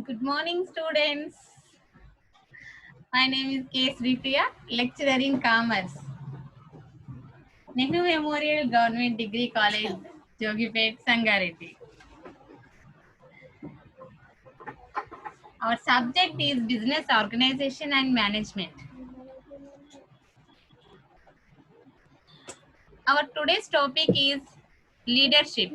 Good morning, students. My name is K. Sripriya, lecturer in Commerce. Nehru Memorial Government Degree College, Jogipet, Sangareddy. Our subject is Business Organization and Management. Our today's topic is leadership.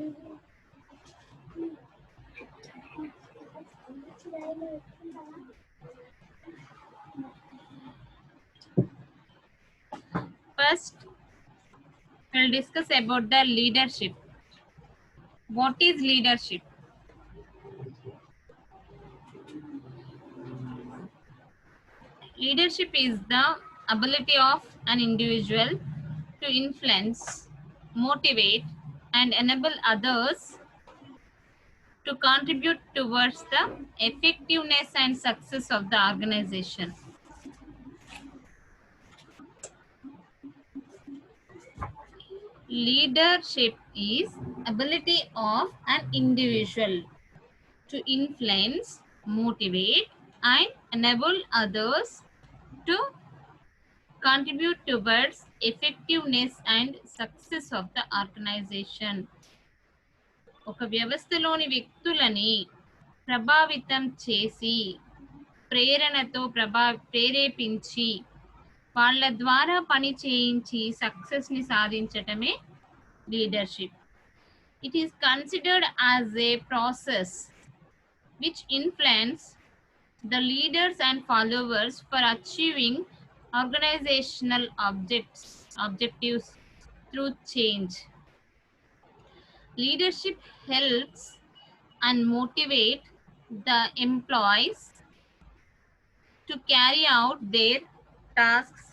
First, we'll discuss about the leadership. What is leadership? Leadership is the ability of an individual to influence, motivate, and enable others to contribute towards the effectiveness and success of the organization. Leadership is ability of an individual to influence, motivate, and enable others to contribute towards effectiveness and success of the organization. ఒక వ్యవస్థలోని వ్యక్తులని ప్రభావితం చేసి ప్రేరణతో ప్రేరేపించి వాళ్ళ ద్వారా పని చేయించి సక్సెస్ ని సాధించటమే leadership. It is considered as a process which influence the leaders and followers for achieving organizational objectives through change. Leadership helps and motivate the employees to carry out their tasks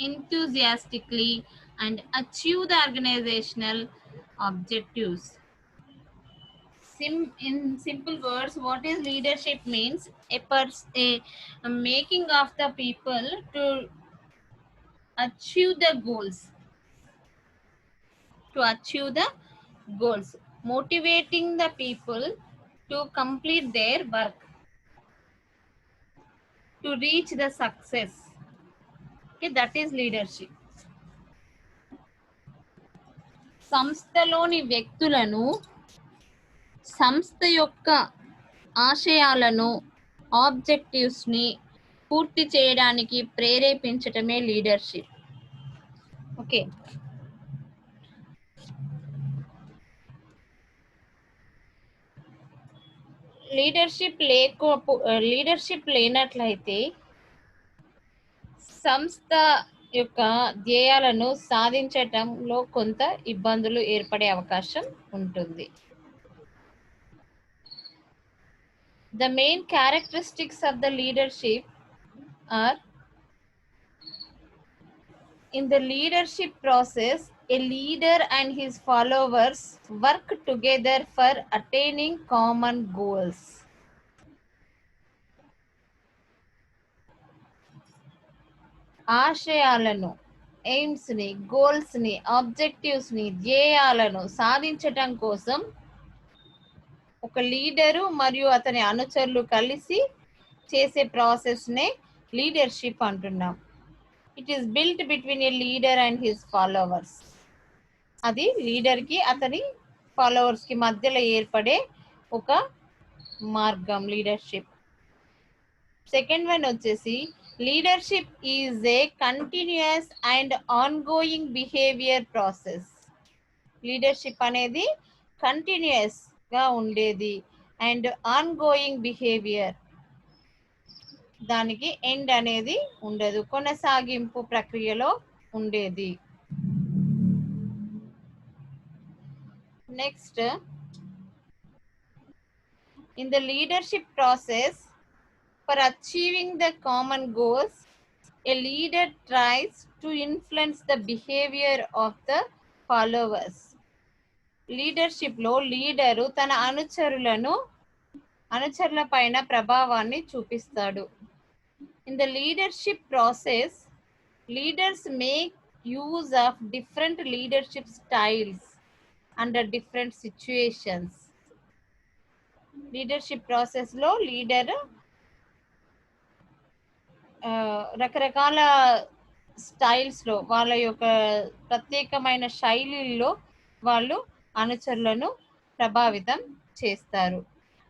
enthusiastically and achieve the organizational objectives. In simple words, what is leadership means? A making of the people to achieve the goals. To achieve the goals, motivating the people to complete their work, to reach the success. Okay, that is leadership. సంస్థలోని వ్యక్తులను సంస్థ యొక్క ఆశయాలను ఆబ్జెక్టివ్స్ని పూర్తి చేయడానికి ప్రేరేపించటమే leadership. Okay, leadership లేనట్లయితే సంస్థ యొక్క ధ్యేయాలను సాధించటంలో కొంత ఇబ్బందులు ఏర్పడే అవకాశం ఉంటుంది. The main characteristics of the leadership are: in the leadership process, a leader and his followers work together for attaining common goals. ఆశయాలను, ఎయిమ్స్ ని, గోల్స్ ని, ఆబ్జెక్టివ్స్ ని, ధ్యేయాలను సాధించటం కోసం ఒక లీడరు మరియు అతని అనుచరులు కలిసి చేసే ప్రాసెస్ నే లీడర్షిప్ అంటున్నాం. It is built between A leader and his followers. అది లీడర్ కి అతని ఫాలోవర్స్ కి మధ్యలో ఏర్పడే ఒక మార్గం లీడర్షిప్. సెకండ్ వన్ వచ్చేసి, leadership is a continuous and ongoing behaviour process. Leadership అనేది కంటిన్యూస్ గా ఉండేది అండ్ ఆన్గోయింగ్ బిహేవియర్, దానికి ఎండ్ అనేది ఉండదు, కొనసాగింపు ప్రక్రియలో ఉండేది. Next, in the leadership process, for achieving the common goals, a leader tries to influence the behavior of the followers. Leadership లో లీడరు తన అనుచరుల పైన ప్రభావాన్ని చూపిస్తాడు. In the leadership process, leaders make use of different leadership styles under different situations. Leadership ప్రాసెస్లో leader రకరకాల స్టైల్స్లో వాళ్ళ యొక్క ప్రత్యేకమైన శైలిలో వాళ్ళు అనుచరులను ప్రభావితం చేస్తారు.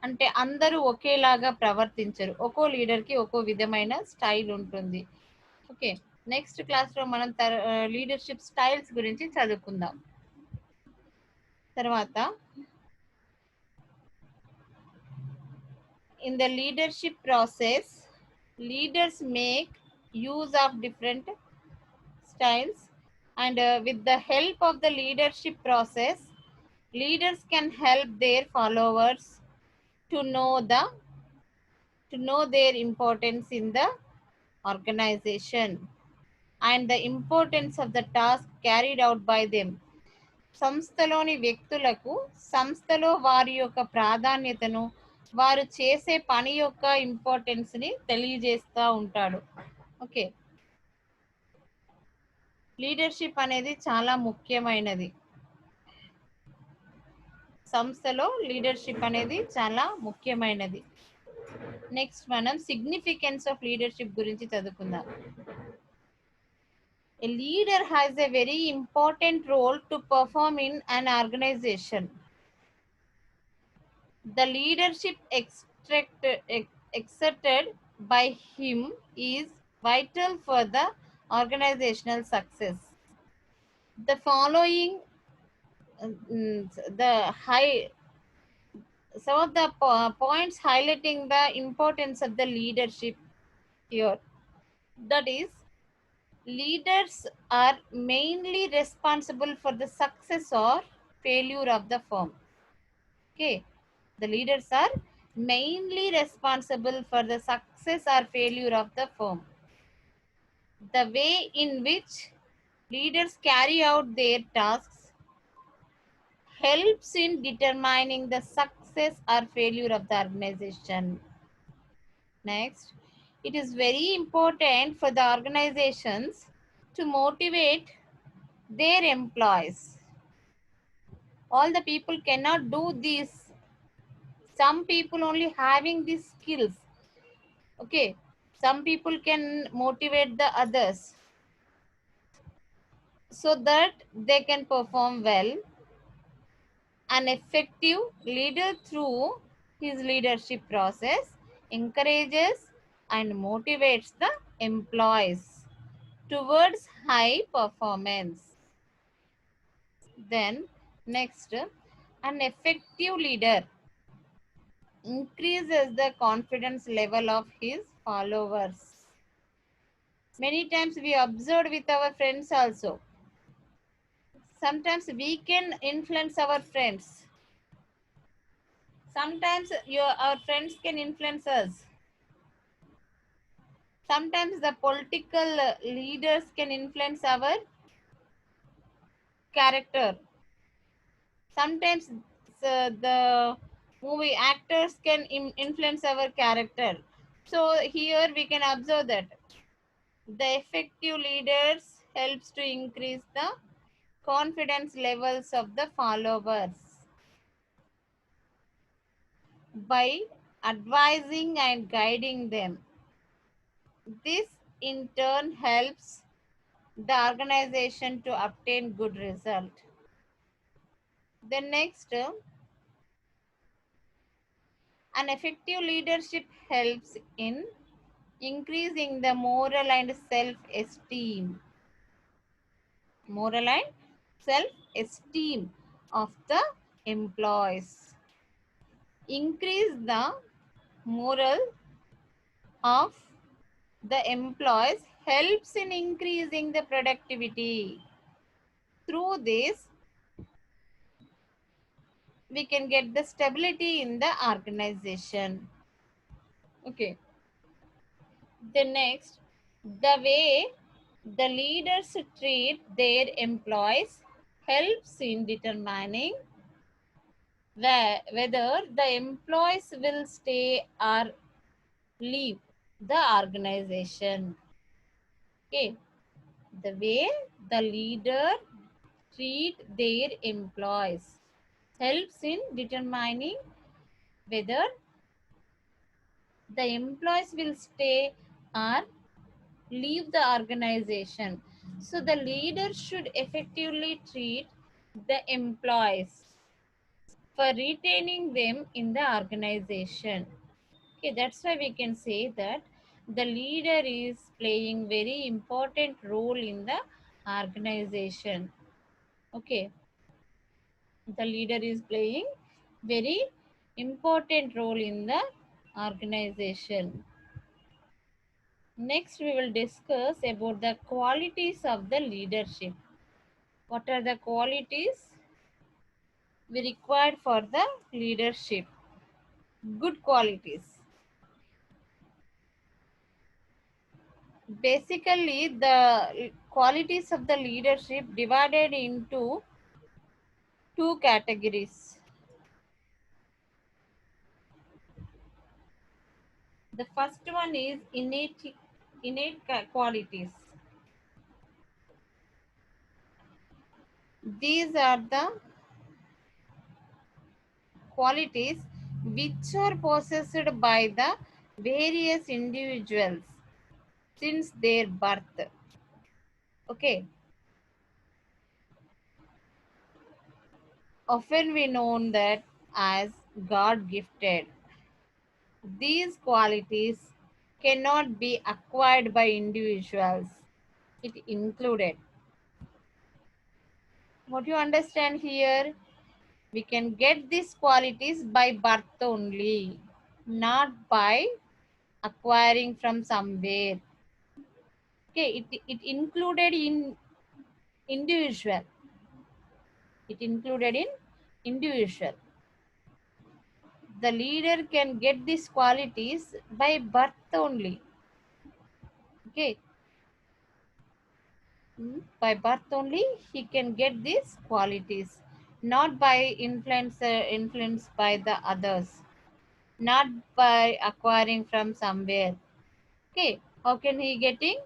అంటే అందరూ ఒకేలాగా ప్రవర్తించరు. ఒక్కో లీడర్కి ఒక్కో విధమైన స్టైల్ ఉంటుంది. ఓకే, నెక్స్ట్ క్లాస్లో మనం లీడర్షిప్ స్టైల్స్ గురించి చదువుకుందాం. తర్వాత in the leadership process, leaders make use of different styles, and with the help of the leadership process, leaders can help their followers to know their importance in the organization and the importance of the task carried out by them. సంస్థలోని వ్యక్తులకు సంస్థలో వారి యొక్క ప్రాధాన్యతను, వారు చేసే పని యొక్క ఇంపార్టెన్స్ని తెలియజేస్తూ ఉంటాడు. ఓకే, లీడర్షిప్ అనేది చాలా ముఖ్యమైనది. సంస్థలో లీడర్షిప్ అనేది చాలా ముఖ్యమైనది. నెక్స్ట్ మనం సిగ్నిఫికెన్స్ ఆఫ్ లీడర్షిప్ గురించి చదువుకుందాం. A leader has a very important role to perform in an organization. The leadership exerted by him is vital for the organizational success. The following some of the points highlighting the importance of the leadership here. That is, leaders are mainly responsible for the success or failure of the firm. Okay, the leaders are mainly responsible for the success or failure of the firm. The way in which leaders carry out their tasks helps in determining the success or failure of the organization. Next, it is very important for the organizations to motivate their employees. All the people cannot do this. Some people only having these skills. Okay, some people can motivate the others so that they can perform well. An effective leader, through his leadership process, encourages and motivates the employees towards high performance. Then next, an effective leader increases the confidence level of his followers. Many times we observed with our friends also. Sometimes we can influence our friends. Sometimes our friends can influence us. Sometimes the political leaders can influence our character. Sometimes the movie actors can influence our character. So here we can observe that the effective leaders helps to increase the confidence levels of the followers by advising and guiding them. This in turn helps the organization to obtain good result. Then next, an effective leadership helps in increasing the moral and self-esteem. Moral and self-esteem of the employees. Increase the moral of the employees helps in increasing the productivity. Through this, we can get the stability in the organization. Okay. The next, the way the leaders treat their employees helps in determining whether the employees will stay or leave the organization. Okay, the way the leader treat their employees helps in determining whether the employees will stay or leave the organization. So the leader should effectively treat the employees for retaining them in the organization. Okay, that's why we can say that the leader is playing very important role in the organization. Okay, the leader is playing very important role in the organization. Next, we will discuss about the qualities of the leadership. What are the qualities we require for the leadership? Good qualities. Basically, the qualities of the leadership divided into two categories. The first one is innate qualities. These are the qualities which are possessed by the various individuals since their birth. Okay, often we know that as God gifted. These qualities cannot be acquired by individuals. It included. What you understand here? We can get these qualities by birth only, not by acquiring from somewhere. Okay, it included in individual. It included in individual. The leader can get these qualities by birth only. Okay, by birth only he can get these qualities, not by influence by the others, not by acquiring from somewhere. Okay, how can he getting?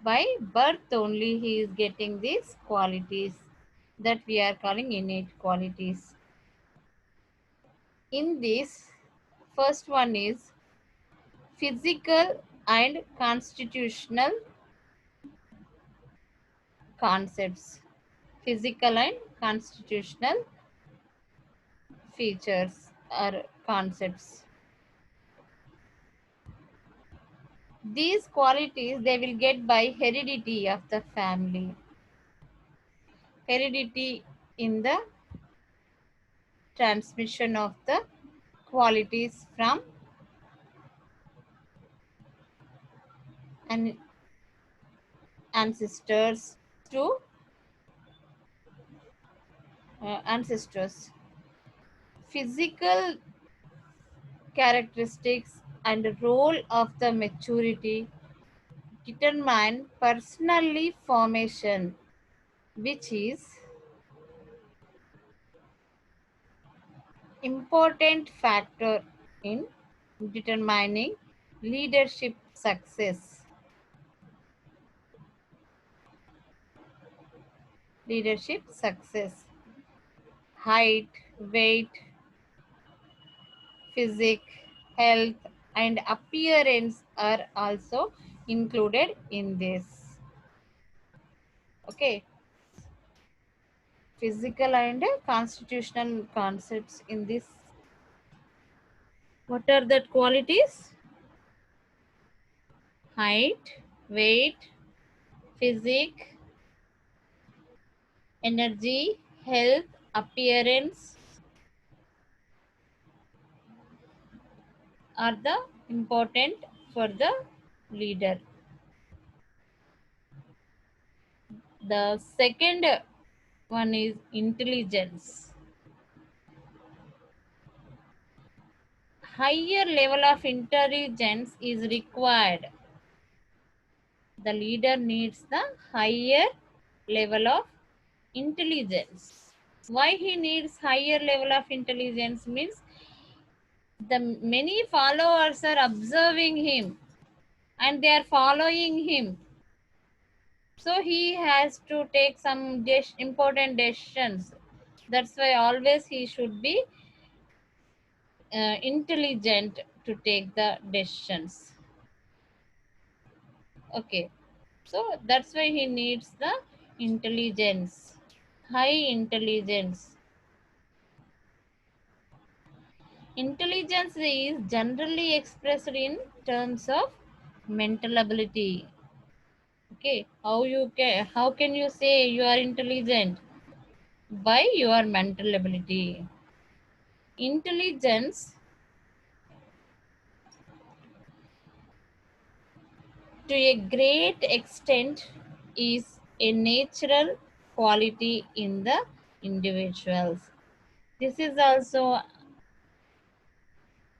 By birth only he is getting these qualities that we are calling innate qualities. In this, first one is physical and constitutional concepts. Physical and constitutional features or concepts. These qualities they will get by heredity of the family. Heredity in the transmission of the qualities from an ancestors to ancestors. Physical characteristics and role of the maturity determine personally formation, which is important factor in determining leadership success. Leadership success. Height, weight, physique, health, and appearance are also included in this. Okay, physical and constitutional concepts in this. What are the qualities? Height, weight, physique, energy, health, appearance are the important for the leader. The second one is intelligence. Higher level of intelligence is required. The leader needs the higher level of intelligence. Why he needs higher level of intelligence means the many followers are observing him and they are following him. So he has to take some important decisions. That's why always he should be intelligent to take the decisions. Okay, so that's why he needs the intelligence, high intelligence. Intelligence is generally expressed in terms of mental ability. Okay, how can you say you are intelligent? By your mental ability. Intelligence to a great extent is a natural quality in the individuals. This is also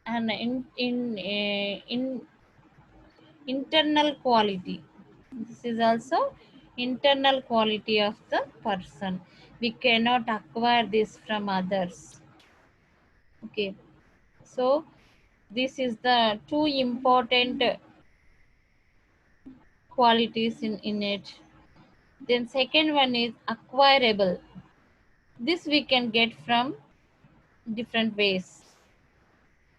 an in internal quality. This is also internal quality of the person. We cannot acquire this from others. Okay, so this is the two important qualities in it. Then second one is acquirable. This we can get from different ways.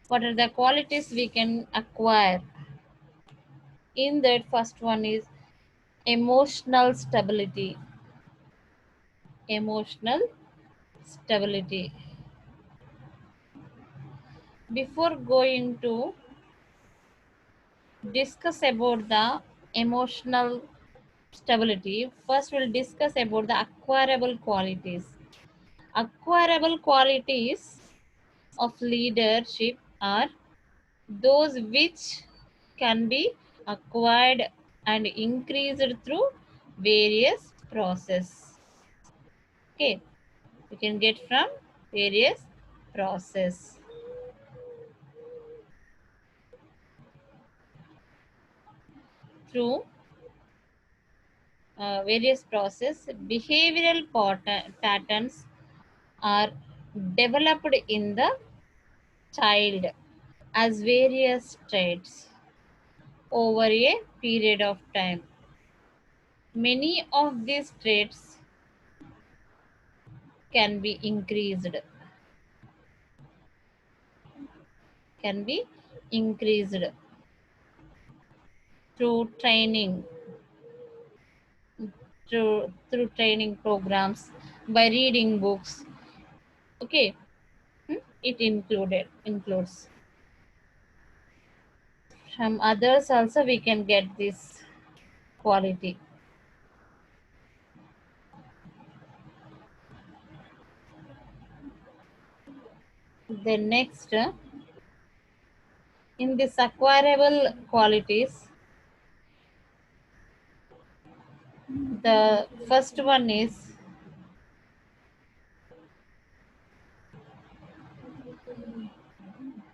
What are the qualities we can acquire? In that, first one is emotional stability. Emotional stability. Before going to discuss about the emotional stability, first we'll discuss about the acquirable qualities. Acquirable qualities of leadership are those which can be acquired and increased through various process. Okay, you can get from various process. Through various process, behavioral patterns are developed in the child as various traits over a period of time. Many of these traits can be increased, can be increased through training, through training programs, by reading books. Okay, it includes from others also we can get this quality. Then next, in this acquirable qualities, the first one is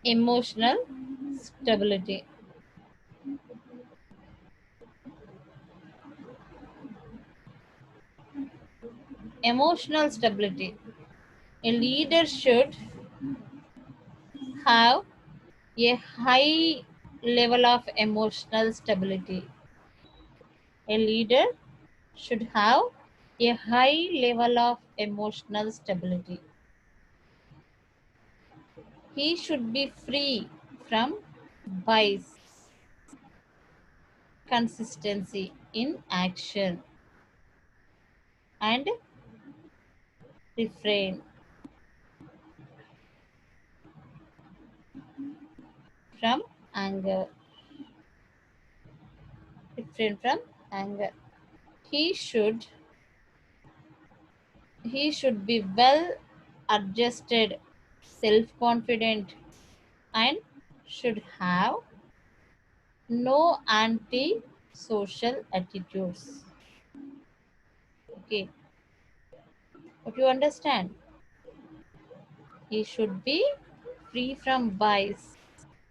emotional stability. Emotional stability. A leader should have a high level of emotional stability. A leader should have a high level of emotional stability. He should be free from bias, consistency in action, and refrain from anger. Refrain from anger. He should he should be well adjusted, self-confident, and should have no anti-social attitudes. Okay, what you understand? He should be free from bias,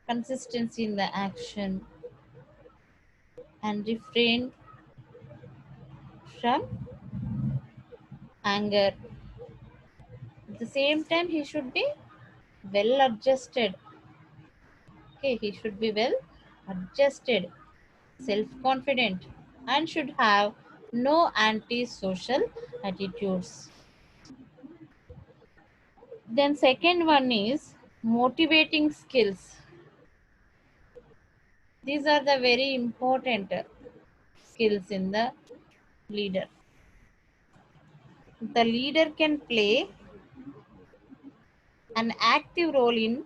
consistency in the action, and refrain from anger. At the same time, he should be well adjusted. Okay, he should be well adjusted, self confident, and should have no anti-social attitudes. Then, second one is Motivating skills. These are the very important skills in the leader. The leader can play an active role in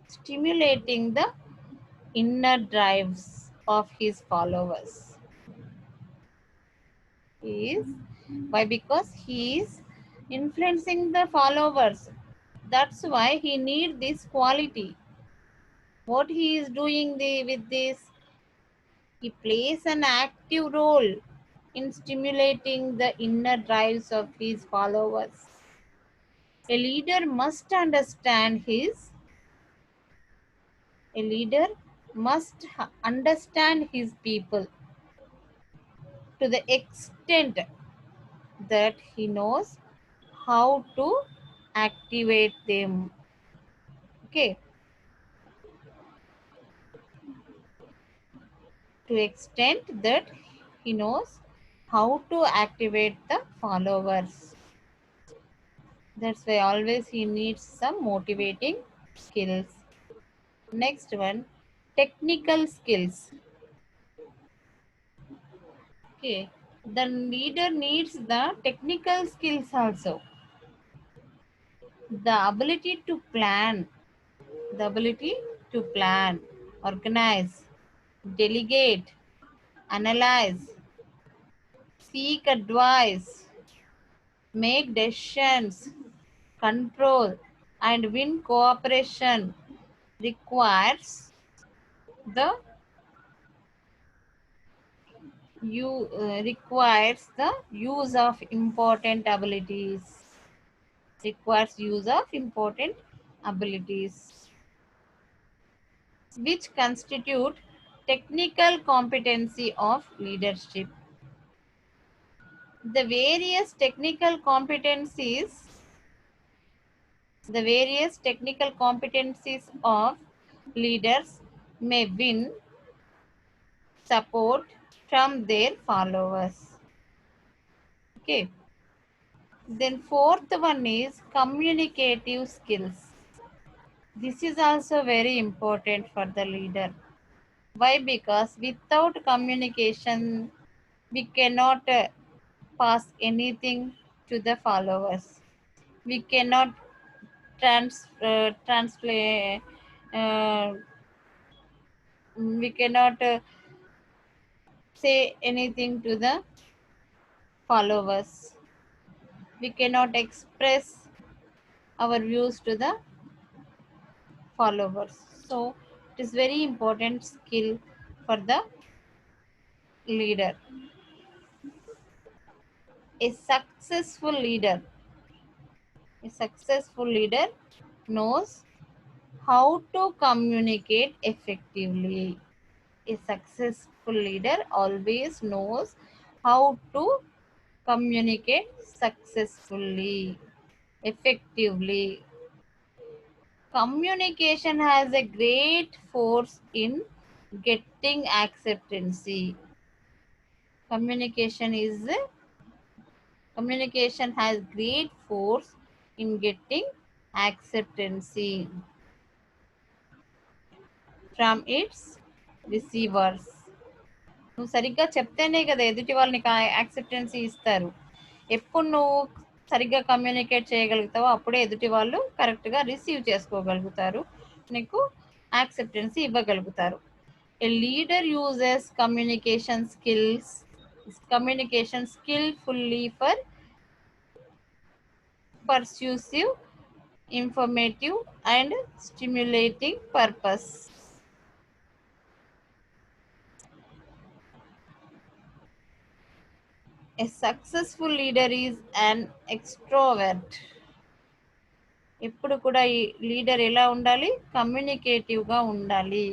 stimulating the inner drives of his followers. Is why? Because he is influencing the followers. That's why he needs this quality. What he is doing with this, he plays an active role in stimulating the inner drives of his followers. A leader must understand his a leader must understand his people to the extent that he knows how to activate them. Okay, to extent that he knows how to activate the followers. That's why always he needs some motivating skills. Next one, technical skills. Okay, the leader needs the technical skills also. The ability to plan, the ability to plan, organize, delegate, analyze, seek advice, make decisions, control, and win cooperation requires the requires the use of important abilities. Requires use of important abilities, which constitute technical competency of leadership. The various technical competencies of leaders may win support from their followers. Okay. Then fourth one is communicative skills. This is also very important for the leader. Why? Because without communication, we cannot pass anything to the followers. We cannot translate. Uh, we cannot say anything to the followers. We cannot express our views to the followers. So it is very important skill for the leader. A successful leader, a successful leader knows how to communicate effectively. A successful leader always knows how to communicate successfully, effectively. Communication has a great force in getting acceptance. Communication is Communication has great force in getting acceptance from its receivers. నువ్వు సరిగ్గా చెప్తేనే కదా ఎదుటి వాళ్ళు నీకు acceptancy ఇస్తారు. ఎప్పుడు నువ్వు సరిగ్గా కమ్యూనికేట్ చేయగలుగుతావో అప్పుడే ఎదుటి వాళ్ళు కరెక్ట్గా రిసీవ్ చేసుకోగలుగుతారు, నీకు acceptancy ఇవ్వగలుగుతారు. A leader uses communication skillfully for persuasive, informative, and stimulating purpose. A successful leader is an extrovert. ఎప్పుడు కూడా ఈ లీడర్ ఎలా ఉండాలి? కమ్యూనికేటివ్గా ఉండాలి.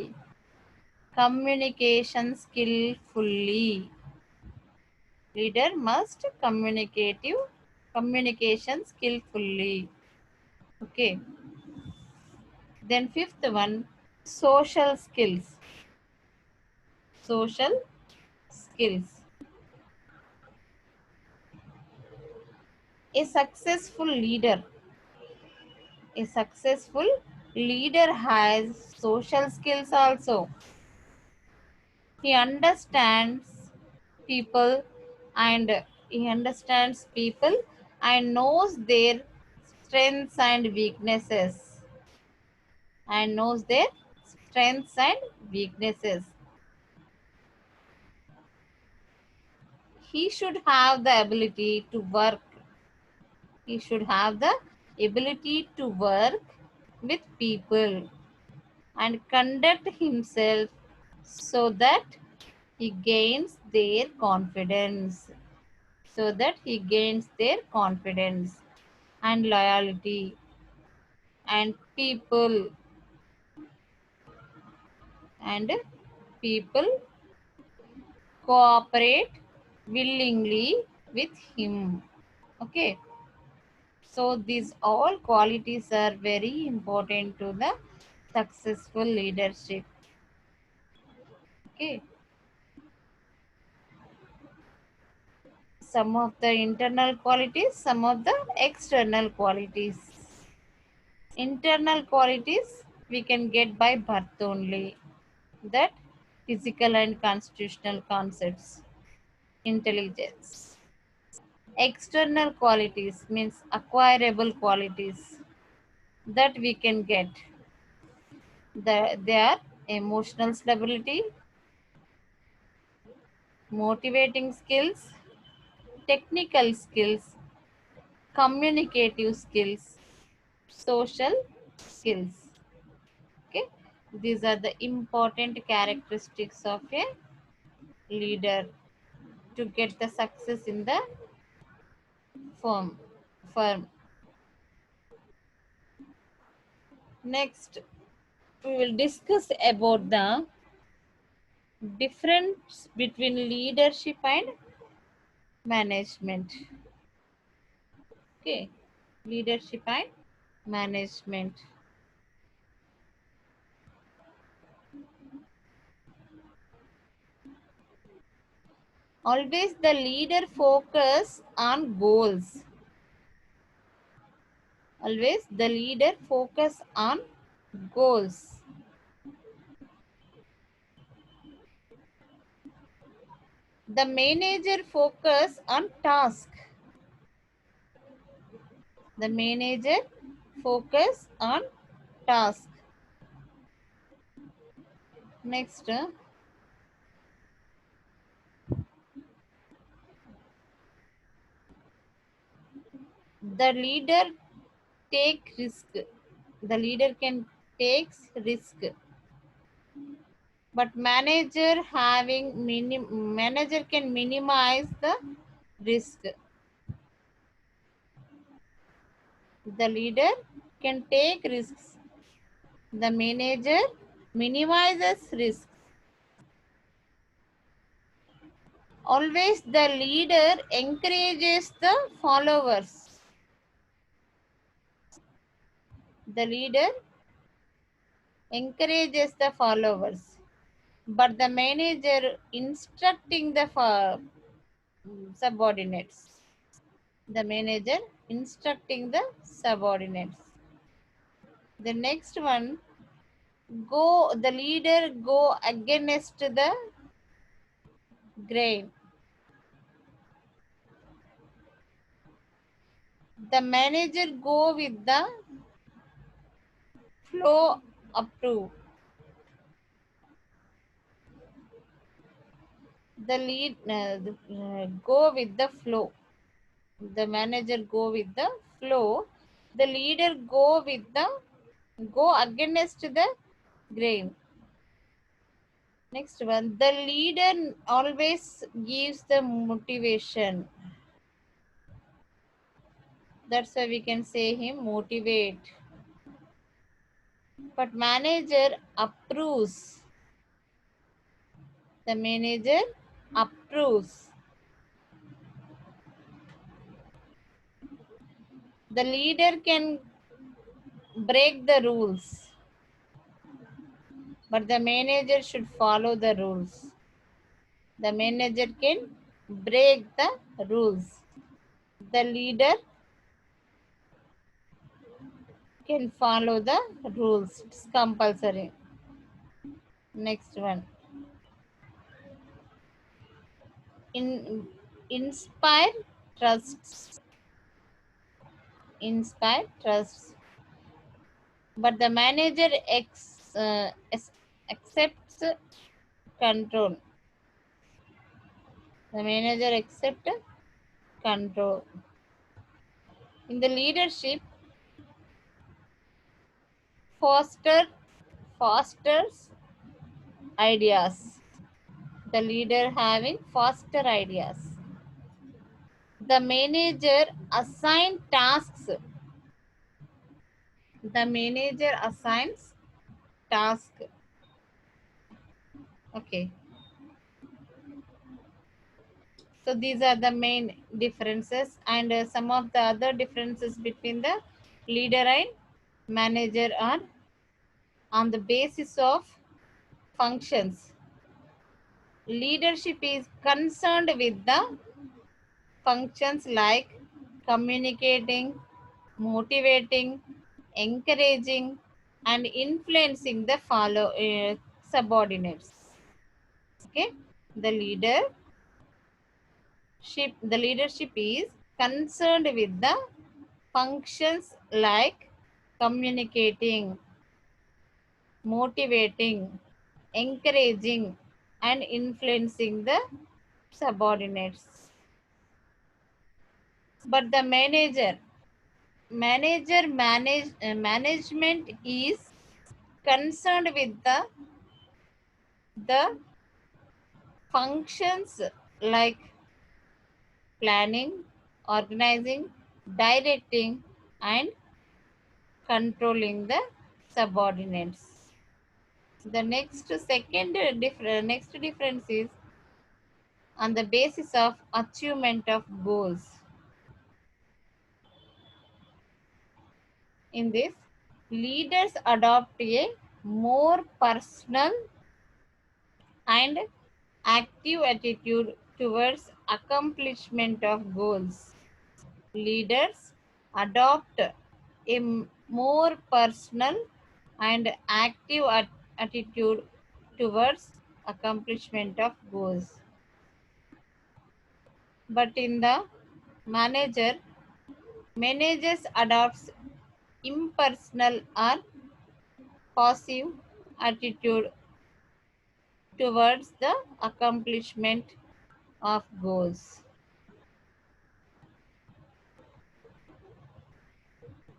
Communication skilfully. Leader must communication skillfully. Okay. Then fifth one, social skills. Social skills. A successful leader Leader has social skills also. He understands people and people and knows their strengths and weaknesses and knows their strengths and weaknesses. He should have the ability to work. He should have the ability to work with people and conduct himself so that he gains their confidence. So that he gains their confidence and loyalty, and and people cooperate willingly with him. Okay, so these all qualities are very important to the successful leadership. Okay, some of the internal qualities, some of the external qualities. Internal qualities we can get by birth only, that physical and constitutional concepts, intelligence. External qualities means acquirable qualities that we can get. They are emotional stability, motivating skills, technical skills, communicative skills, social skills. Okay, these are the important characteristics of a leader to get the success in the firm. firm. Next, we will discuss about the difference between leadership and management. Okay, leadership and management. Always the leader focus on goals. Always the leader focus on goals. The manager focus on task. The manager focus on task. Next, the leader take risk. The leader can takes risk, but manager can minimize the risk. The leader can take risks. The manager minimizes risks. Always the leader encourages the followers. The leader encourages the followers, but the manager instructing the subordinates. The manager instructing the subordinates. The next one, the leader go against the grain. The manager go with the flow approved. The go with the flow. The manager go with the flow. The leader go against the grain. Next one, the leader always gives the motivation. That's why we can say him motivate. But manager approves. The manager approves. The leader can break the rules, but the manager should follow the rules. The manager can break the rules. The leader can follow the rules. It's compulsory. Next one. Inspire trusts. Inspire trusts. But the manager accepts control. The manager accepts control. In the leadership, fosters ideas. The leader having foster ideas. The manager assign tasks. The manager assigns task. Okay. So these are the main differences, and some of the other differences between the leader and manager are on the basis of functions. Leadership is concerned with the functions like communicating, motivating, encouraging, and influencing the subordinates. Okay, the leadership is concerned with the functions like communicating, motivating, encouraging, and influencing the subordinates. But the management is concerned with the functions like planning, organizing, directing, and controlling the subordinates. The next difference is on the basis of achievement of goals. In this, leaders adopt a more personal and active attitude towards accomplishment of goals. Leaders adopt a more personal and active attitude towards accomplishment of goals. But in the managers adopts impersonal or passive attitude towards the accomplishment of goals.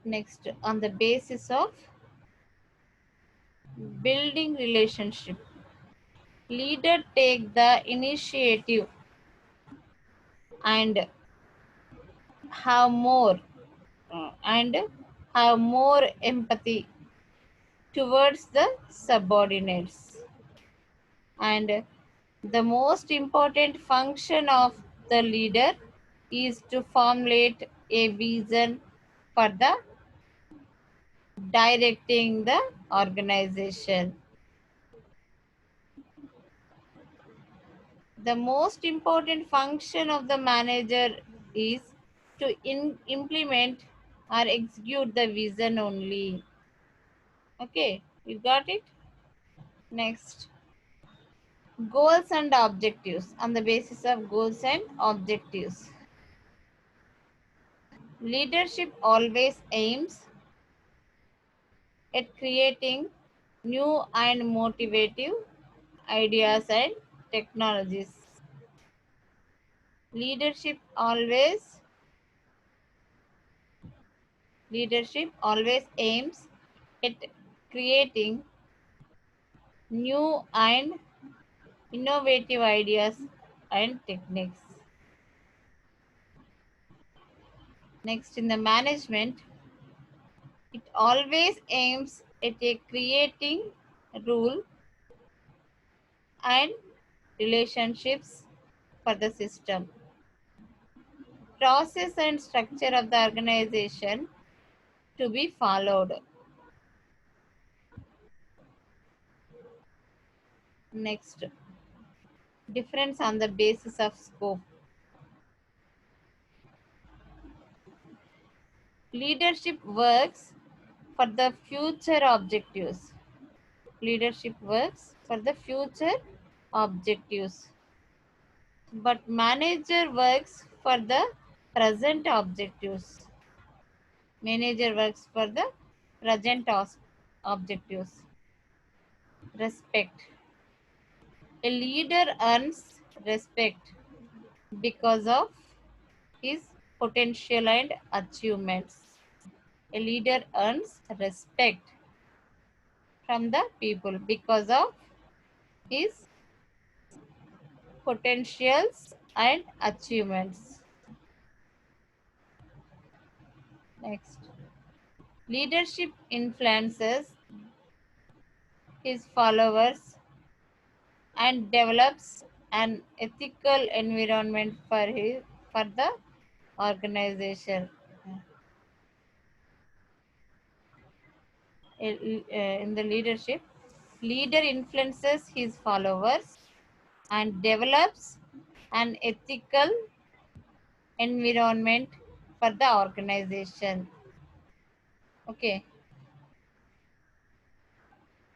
Next, on the basis of building relationship, leader take the initiative and have more and have more empathy towards the subordinates. And the most important function of the leader is to formulate a vision for the directing the organization. The most important function of the manager is to implement or execute the vision only. Okay, you got it? Next, goals and objectives. On the basis of goals and objectives, leadership always aims at creating new and motivative ideas and technologies. Leadership always aims at creating new and innovative ideas and techniques. Next, in the management, it always aims at creating rule and relationships for the system, process and structure of the organization to be followed. Next, difference on the basis of scope. Leadership works for the future objectives. Leadership works for the future objectives. But manager works for the present objectives. Manager works for the present objectives. Respect. A leader earns respect because of his potential and achievements. A leader earns respect from the people because of his potentials and achievements. Next, leadership influences his followers and develops an ethical environment for the organization. In the leadership, leader influences his followers and develops an ethical environment for the organization. Okay,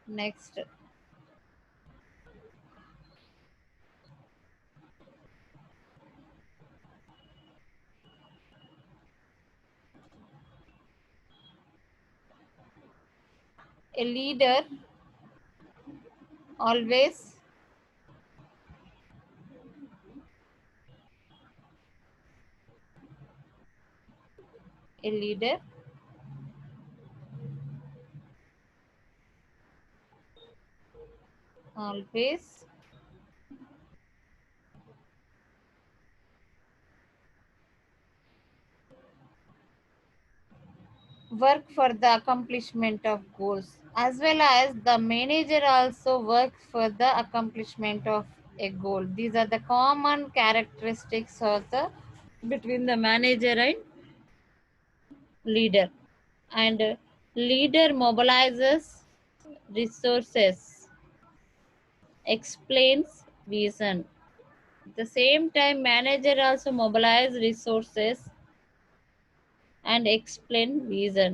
next. A leader always a leader always work for the accomplishment of goals, as well as the manager also works for the accomplishment of a goal. These are the common characteristics of the between the manager and leader. And leader mobilizes resources, explains vision. At the same time, manager also mobilize resources and explain vision.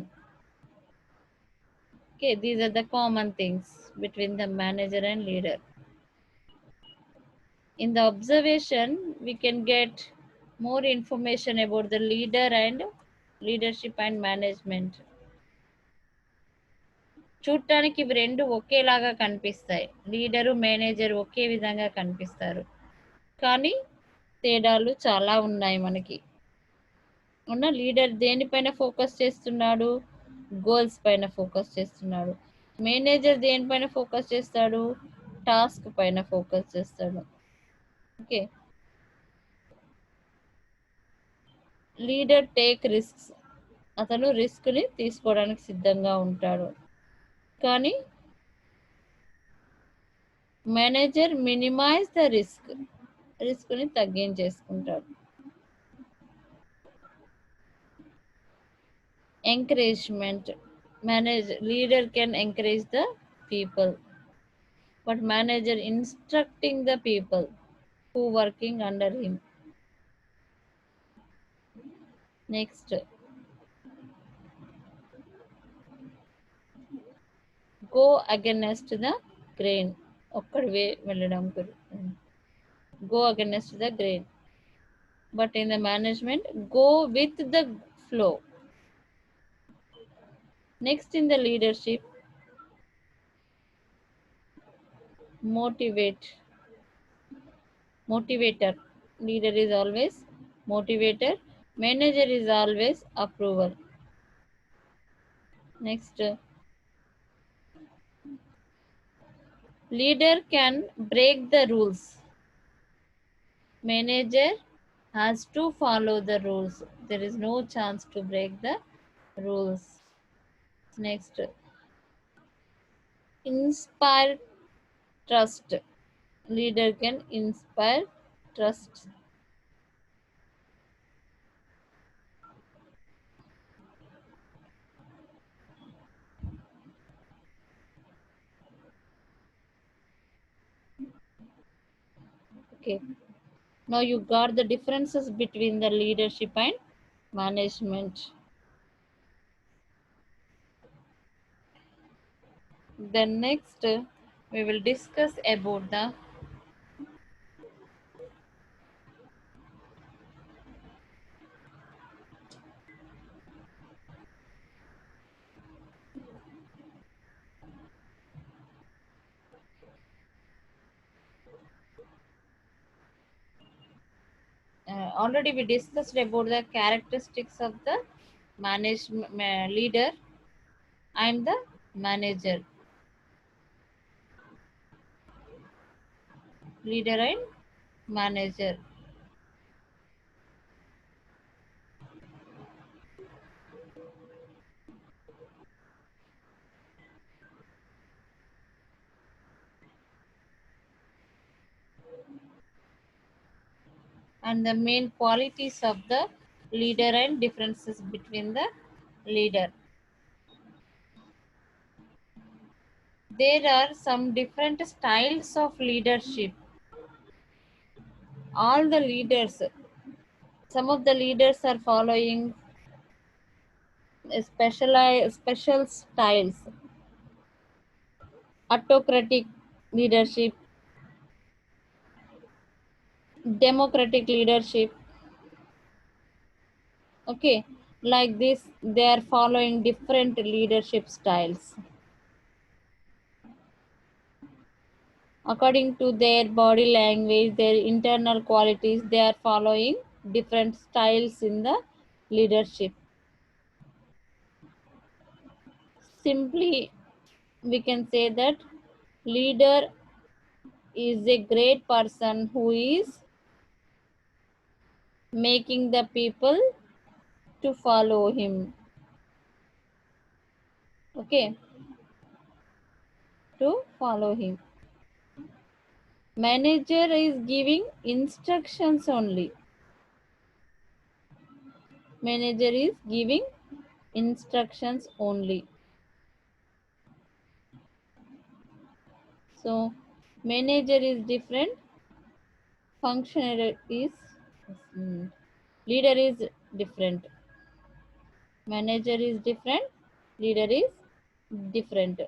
Okay, these are the common things between the manager and leader. In the observation, we can get more information about the leader and leadership and management. చూడటానికి ఇవి రెండు ఒకేలాగా కనిపిస్తాయి. Leader manager ఒకే విధంగా కనిపిస్తారు, కానీ తేడాలు చాలా ఉన్నాయి మనకి. ఉన్న లీడర్ దేనిపైన ఫోకస్ చేస్తున్నాడు? గోల్స్ పైన ఫోకస్ చేస్తున్నాడు. మేనేజర్ దేనిపైన ఫోకస్ చేస్తాడు? టాస్క్ పైన ఫోకస్ చేస్తాడు. ఓకే, లీడర్ టేక్ రిస్క్స్, అతను రిస్క్ని తీసుకోవడానికి సిద్ధంగా ఉంటాడు. కానీ మేనేజర్ మినిమైజ్ ద రిస్క్ని తగ్గించేసుకుంటాడు. Encouragement. Leader can encourage the people, but manager instructing the people who working under him. Next, go against the grain. ఒక్కడివే వెళ్ళడం, go against the grain. But in the management, go with the flow. Next, in the leadership, motivator. Leader is always motivator. Manager is always approver. Next, leader can break the rules. Manager has to follow the rules. There is no chance to break the rules. Next, inspire trust. Leader can inspire trust. Okay, now you got the differences between the leadership and management. Then next we will discuss about the already we discussed about the characteristics of the leader and the manager. Leader and manager. And the main qualities of the leader and differences between the leader. There are some different styles of leadership. All the leaders, some of the leaders are following special styles. Autocratic leadership, democratic leadership. Okay, like this, they are following different leadership styles. According to their body language, their internal qualities, they are following different styles in the leadership. Simply, we can say that leader is a great person who is making the people to follow him. Okay, to follow him. Manager is giving instructions only. Manager is giving instructions only. So manager is different, functionary is leader is different. Manager is different, leader is different.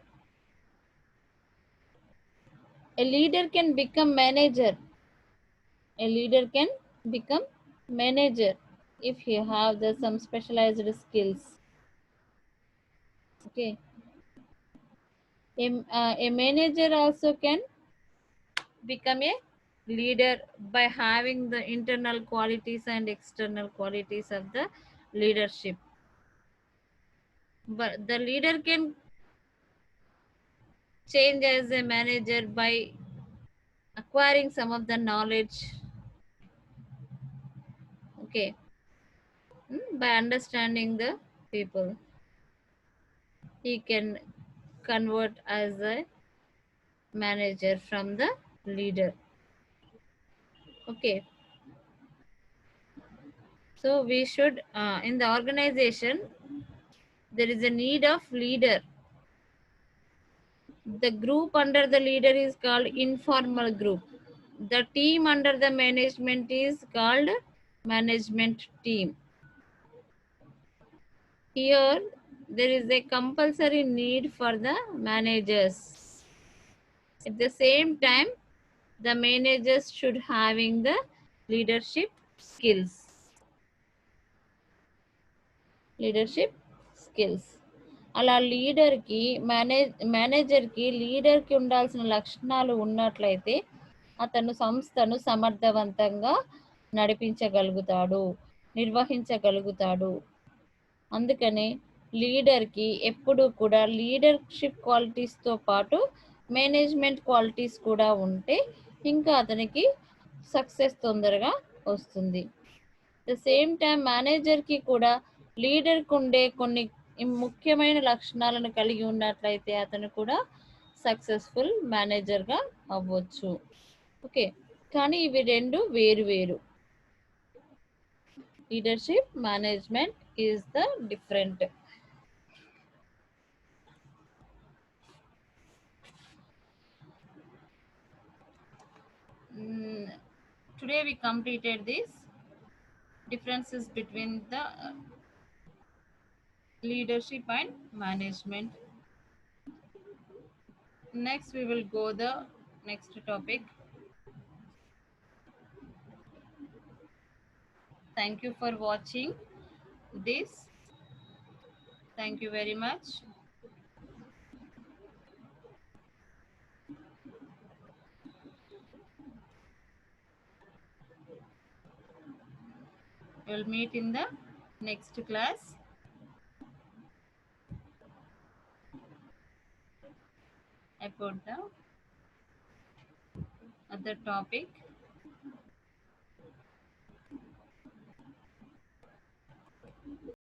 A leader can become manager. A leader can become manager if he have the some specialized skills. Okay. A manager also can become a leader by having the internal qualities and external qualities of the leadership. But the leader can change as a manager by acquiring some of the knowledge. Okay. By understanding the people, he can convert as a manager from the leader. Okay. So we should in the organization there is a need of leader. The group under the leader is called informal group. The team under the management is called management team. Here there is a compulsory need for the managers. At the same time, the managers should having the leadership skills. Leadership skills. అలా లీడర్కి మేనేజర్కి లీడర్కి ఉండాల్సిన లక్షణాలు ఉన్నట్లయితే అతను సంస్థను సమర్థవంతంగా నడిపించగలుగుతాడు, నిర్వహించగలుగుతాడు. అందుకని లీడర్కి ఎప్పుడు కూడా లీడర్షిప్ క్వాలిటీస్తో పాటు మేనేజ్మెంట్ క్వాలిటీస్ కూడా ఉంటే ఇంకా అతనికి సక్సెస్ తొందరగా వస్తుంది. ద సేమ్ టైం మేనేజర్కి కూడా లీడర్కి ఉండే కొన్ని ముఖ్యమైన లక్షణాలను కలిగి ఉన్నట్లయితే అతను కూడా సక్సెస్ఫుల్ మేనేజర్గా అవ్వచ్చు. ఓకే, కానీ ఇవి రెండు వేరు వేరు. Leadership management is the different. Today we completed this differences between the leadership and management. Next, we will go the next topic. Thank you for watching this. Thank you very much. We'll meet in the next class about the other topic.